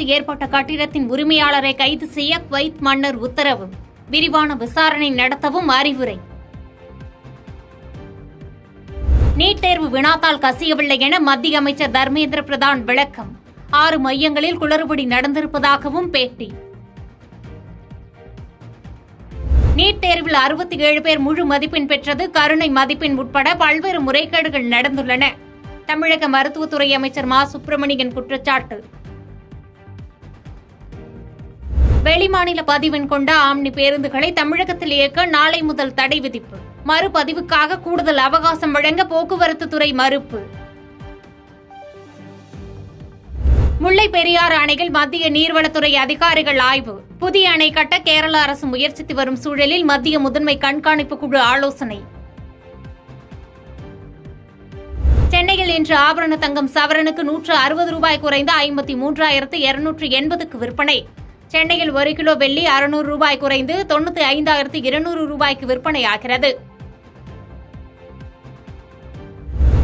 விபத்து ஏற்பட்ட கட்டிடத்தின் உரிமையாளரை கைது செய்ய குவைத் மன்னர் உத்தரவு. விரிவான விசாரணை நடத்தவும் அறிவுரை. நீட் தேர்வு வினாத்தாள் கசியவில்லை என மத்திய அமைச்சர் தர்மேந்திர பிரதான் விளக்கம். 6 மையங்களில் குளறுபடி நடந்திருப்பதாகவும் பேட்டி. நீட் தேர்வில் 67 பேர் முழு மதிப்பெண் பெற்றது, கருணை மதிப்பெண் உட்பட பல்வேறு முறைகேடுகள் நடந்துள்ளன. தமிழக மருத்துவத்துறை அமைச்சர் மா சுப்பிரமணியன் குற்றச்சாட்டு. வெளிமாநில பதிவெண் கொண்ட ஆம்னி பேருந்துகளை தமிழகத்தில் இயக்க நாளை முதல் தடை விதிப்பு. மறுபதிவுக்காக கூடுதல் அவகாசம் வழங்க போக்குவரத்து துறை மறுப்பு. முல்லை பெரியாறு அணைகள் மத்திய நீர்வளத்துறை அதிகாரிகள் ஆய்வு. புதிய அணை கட்ட கேரள அரசு முயற்சித்து வரும் சூழலில் மத்திய முதன்மை கண்காணிப்பு குழு ஆலோசனை. சென்னையில் இன்று ஆபரண தங்கம் சவரனுக்கு 160 ரூபாய் குறைந்து 53,280க்கு விற்பனை. சென்னையில் 1 கிலோ வெள்ளி 600 ரூபாய் குறைந்து 95,200 ரூபாய்க்கு விற்பனையாகிறது.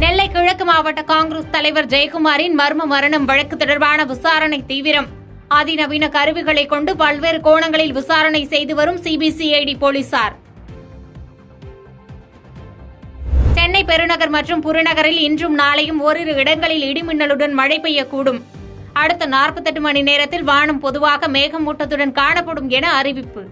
நெல்லை கிழக்கு மாவட்ட காங்கிரஸ் தலைவர் ஜெயக்குமாரின் மர்ம மரணம் வழக்கு தொடர்பான விசாரணை தீவிரம். அதிநவீன கருவிகளை கொண்டு பல்வேறு கோணங்களில் விசாரணை செய்து வரும் சிபிசிஐடி போலீசார். சென்னை பெருநகர் மற்றும் புறநகரில் இன்றும் நாளையும் ஓரிரு இடங்களில் இடிமின்னலுடன் மழை பெய்யக்கூடும். அடுத்த 48 மணி நேரத்தில் வானம் பொதுவாக மேகமூட்டத்துடன் காணப்படும் என அறிவிப்பு.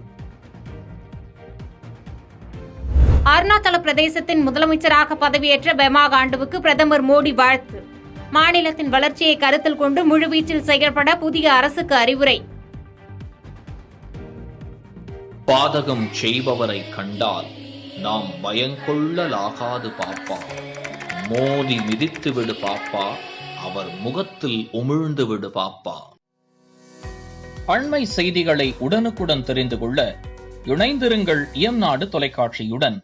அருணாச்சல பிரதேசத்தின் முதலமைச்சராக பதவியேற்ற பெமா காண்டுவுக்கு பிரதமர் மோடி வாழ்த்து. மாநிலத்தின் வளர்ச்சியை கருத்தில் கொண்டு முழுவீச்சில் செயல்பட புதிய அரசுக்கு அறிவுரை. பாதகம் செய்பவரை கண்டால் நாம் பயங்கொள்ளலாகாது பாப்பா, மோதி மிதித்து விடு பாப்பா, அவர் முகத்தில் உமிழ்ந்து விடு பாப்பா. அண்மை செய்திகளை உடனுக்குடன் தெரிந்து கொள்ள இணைந்திருங்கள் இயம்நாடு தொலைக்காட்சியுடன்.